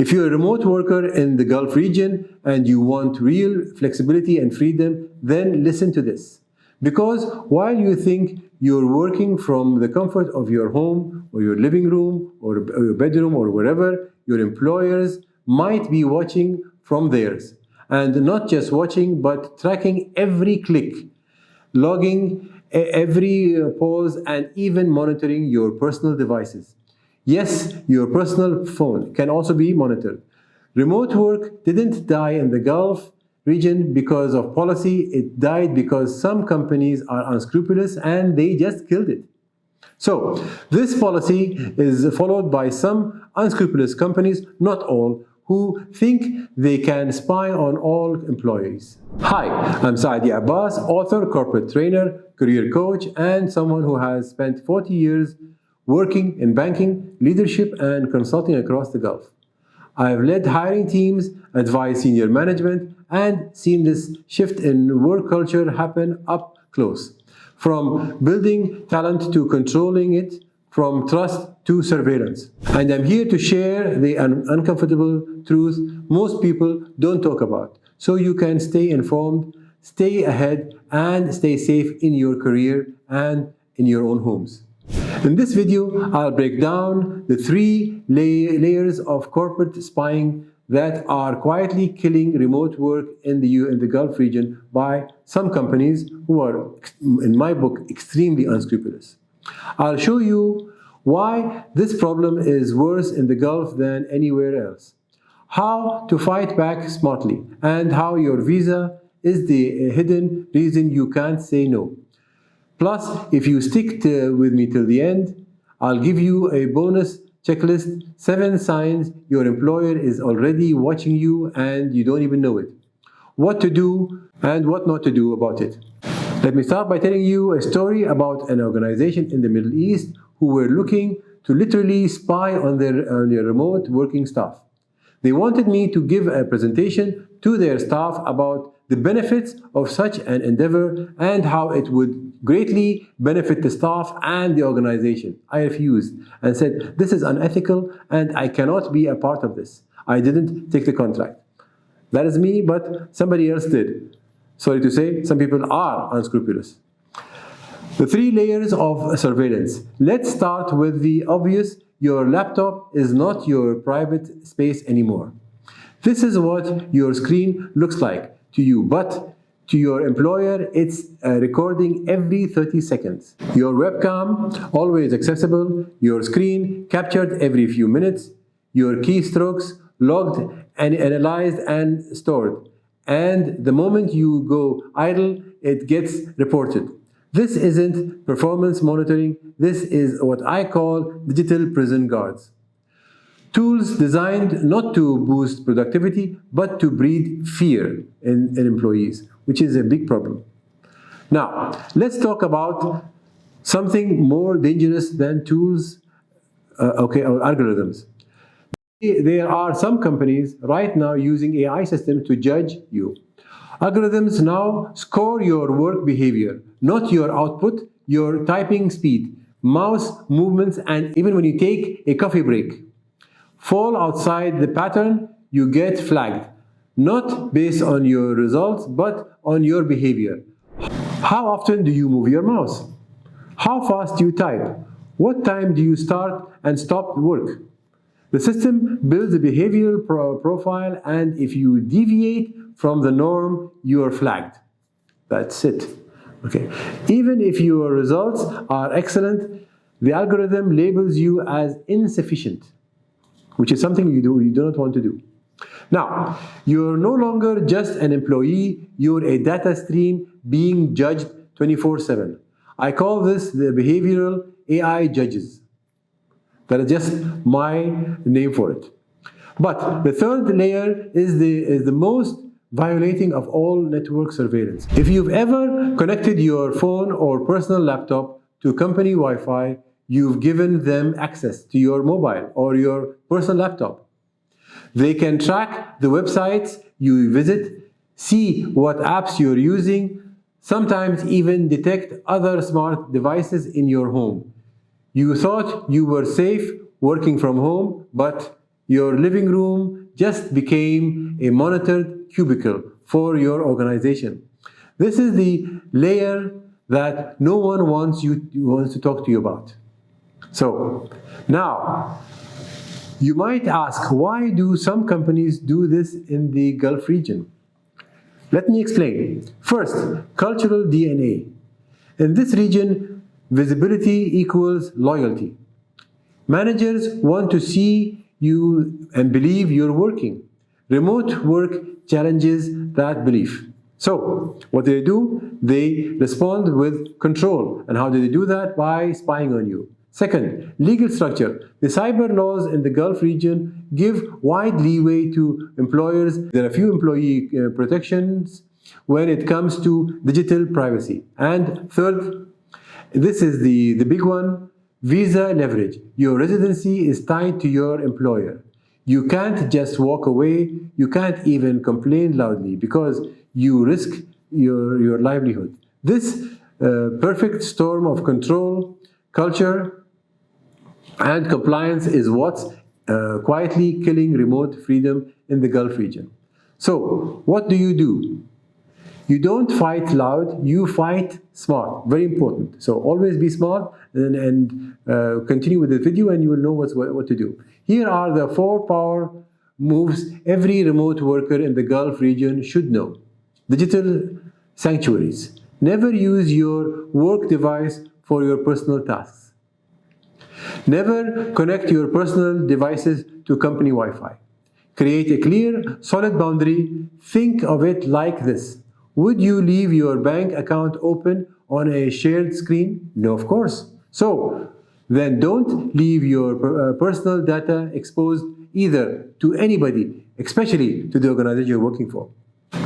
If you're a remote worker in the Gulf region and you want real flexibility and freedom, then listen to this. Because while you think you're working from the comfort of your home or your living room or your bedroom or wherever, your employers might be watching from theirs. And not just watching, but tracking every click, logging every pause, and even monitoring your personal devices. Yes, your personal phone can also be monitored. Remote work didn't die in the Gulf region because of policy. It died because some companies are unscrupulous and they just killed it. So, this policy is followed by some unscrupulous companies, not all, who think they can spy on all employees. Hi, I'm Saadi Abbas, author, corporate trainer, career coach, and someone who has spent 40 years working in banking, leadership, and consulting across the Gulf. I have led hiring teams, advised senior management, and seen this shift in work culture happen up close. From building talent to controlling it, from trust to surveillance. And I'm here to share the uncomfortable truth most people don't talk about, so you can stay informed, stay ahead, and stay safe in your career and in your own homes. In this video, I'll break down the three layers of corporate spying that are quietly killing remote work in the Gulf region by some companies who are, in my book, extremely unscrupulous. I'll show you why this problem is worse in the Gulf than anywhere else, how to fight back smartly, and how your visa is the hidden reason you can't say no. Plus, if you stick with me till the end, I'll give you a bonus checklist, 7 signs your employer is already watching you and you don't even know it. What to do and what not to do about it. Let me start by telling you a story about an organization in the Middle East who were looking to literally spy on their remote working staff. They wanted me to give a presentation to their staff about the benefits of such an endeavor and how it would greatly benefit the staff and the organization. I refused and said, this is unethical and I cannot be a part of this. I didn't take the contract. That is me, but somebody else did. Sorry to say, some people are unscrupulous. The 3 layers of surveillance. Let's start with the obvious. Your laptop is not your private space anymore. This is what your screen looks like to you, but to your employer, it's recording every 30 seconds. Your webcam, always accessible, your screen captured every few minutes, your keystrokes logged and analyzed and stored. And the moment you go idle, it gets reported. This isn't performance monitoring, this is what I call digital prison guards. Tools designed not to boost productivity, but to breed fear in employees, which is a big problem. Now, let's talk about something more dangerous than tools, or algorithms. There are some companies right now using AI systems to judge you. Algorithms now score your work behavior, not your output, your typing speed, mouse movements, and even when you take a coffee break. Fall outside the pattern, you get flagged, not based on your results, but on your behavior. How often do you move your mouse? How fast do you type? What time do you start and stop work? The system builds a behavioral profile, and if you deviate from the norm, you are flagged. That's it. Okay. Even if your results are excellent, the algorithm labels you as insufficient, which is something you do not want to do. Now, you're no longer just an employee, you're a data stream being judged 24/7. I call this the behavioral AI judges. That is just my name for it. But the third layer is the most violating of all network surveillance. If you've ever connected your phone or personal laptop to company Wi-Fi, you've given them access to your mobile or your personal laptop. They can track the websites you visit, see what apps you're using, sometimes even detect other smart devices in your home. You thought you were safe working from home, but Your living room just became a monitored cubicle for your organization. This is the layer that no one wants to talk to you about. So now, you might ask, why do some companies do this in the Gulf region? Let me explain. First, cultural DNA. In this region, visibility equals loyalty. Managers want to see you and believe you're working. Remote work challenges that belief. So, what do? They respond with control. And how do they do that? By spying on you. Second, legal structure. The cyber laws in the Gulf region give wide leeway to employers. There are few employee protections when it comes to digital privacy. And third, this is the big one, visa leverage. Your residency is tied to your employer. You can't just walk away. You can't even complain loudly because you risk your livelihood. This perfect storm of control, culture, and compliance is what's quietly killing remote freedom in the Gulf region. So, what do? You don't fight loud, you fight smart. Very important. So, always be smart and continue with the video and you will know what to do. Here are the 4 power moves every remote worker in the Gulf region should know. Digital sanctuaries. Never use your work device for your personal tasks. Never connect your personal devices to company Wi-Fi. Create a clear, solid boundary. Think of it like this. Would you leave your bank account open on a shared screen? No, of course. So, then don't leave your personal data exposed either to anybody, especially to the organization you're working for.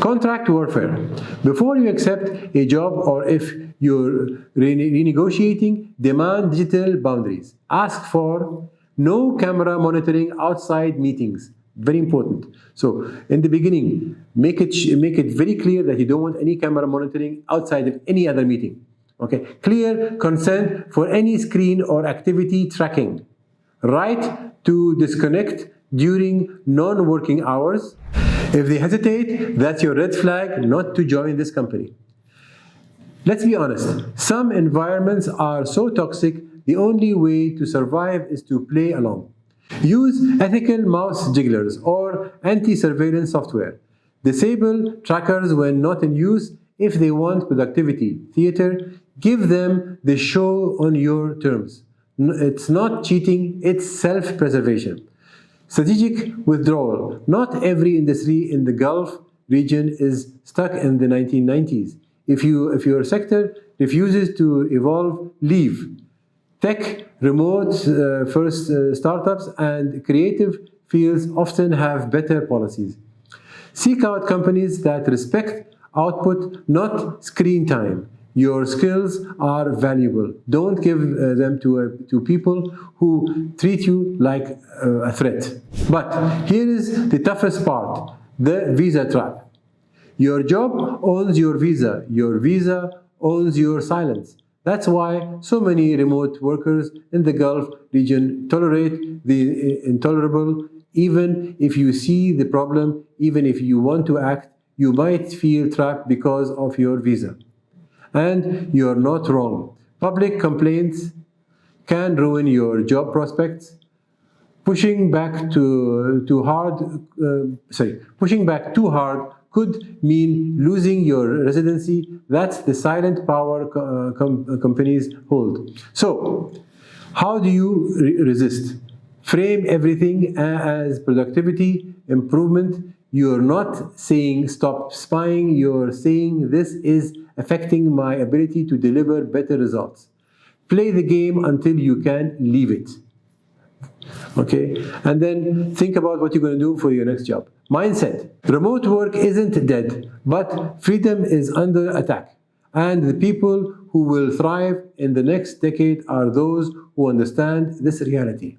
Contract warfare. Before you accept a job or if you're renegotiating, demand digital boundaries. Ask for no camera monitoring outside meetings. Very important. So, in the beginning, make it very clear that you don't want any camera monitoring outside of any other meeting. Okay. Clear consent for any screen or activity tracking. Right to disconnect during non-working hours. If they hesitate, that's your red flag not to join this company. Let's be honest, some environments are so toxic, the only way to survive is to play along. Use ethical mouse jigglers or anti-surveillance software. Disable trackers when not in use if they want productivity. Theater, give them the show on your terms. It's not cheating, it's self-preservation. Strategic withdrawal. Not every industry in the Gulf region is stuck in the 1990s. If your sector refuses to evolve, leave. Tech, remote first startups, and creative fields often have better policies. Seek out companies that respect output, not screen time. Your skills are valuable. Don't give them to people who treat you like a threat. But here is the toughest part, the visa trap. Your job owns your visa owns your silence. That's why so many remote workers in the Gulf region tolerate the intolerable. Even if you see the problem, even if you want to act, you might feel trapped because of your visa. And you're not wrong. Public complaints can ruin your job prospects. Pushing back too hard could mean losing your residency. That's the silent power companies hold. So, how do you resist? Frame everything as productivity, improvement. You're not saying stop spying, you're saying this is affecting my ability to deliver better results. Play the game until you can leave it. Okay? And then think about what you're going to do for your next job. Mindset. Remote work isn't dead, but freedom is under attack. And the people who will thrive in the next decade are those who understand this reality.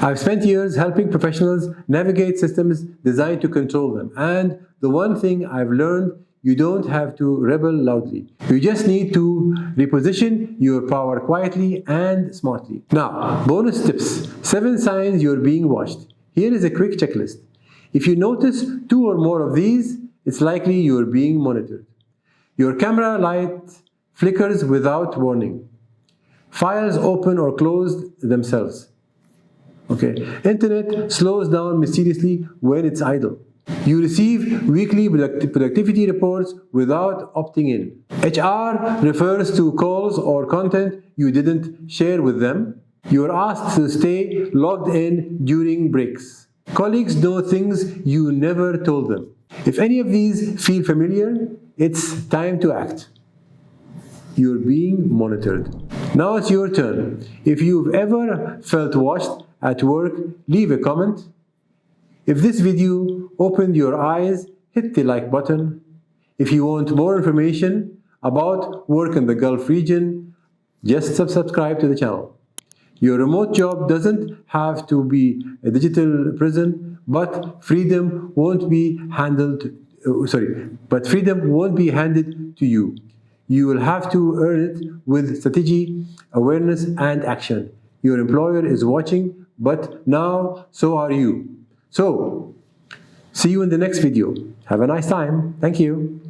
I've spent years helping professionals navigate systems designed to control them. And the one thing I've learned, you don't have to rebel loudly. You just need to reposition your power quietly and smartly. Now, bonus tips. 7 signs you're being watched. Here is a quick checklist. If you notice 2 or more of these, it's likely you're being monitored. Your camera light flickers without warning. Files open or close themselves. Okay. Internet slows down mysteriously when it's idle. You receive weekly productivity reports without opting in. HR refers to calls or content you didn't share with them. You're asked to stay logged in during breaks. Colleagues know things you never told them. If any of these feel familiar, it's time to act. You're being monitored. Now it's your turn. If you've ever felt watched at work, leave a comment. If this video opened your eyes, hit the like button. If you want more information about work in the Gulf region, just subscribe to the channel. Your remote job doesn't have to be a digital prison, but freedom won't be handed to you. You will have to earn it with strategy, awareness, and action. Your employer is watching, but now so are you. So, see you in the next video. Have a nice time. Thank you.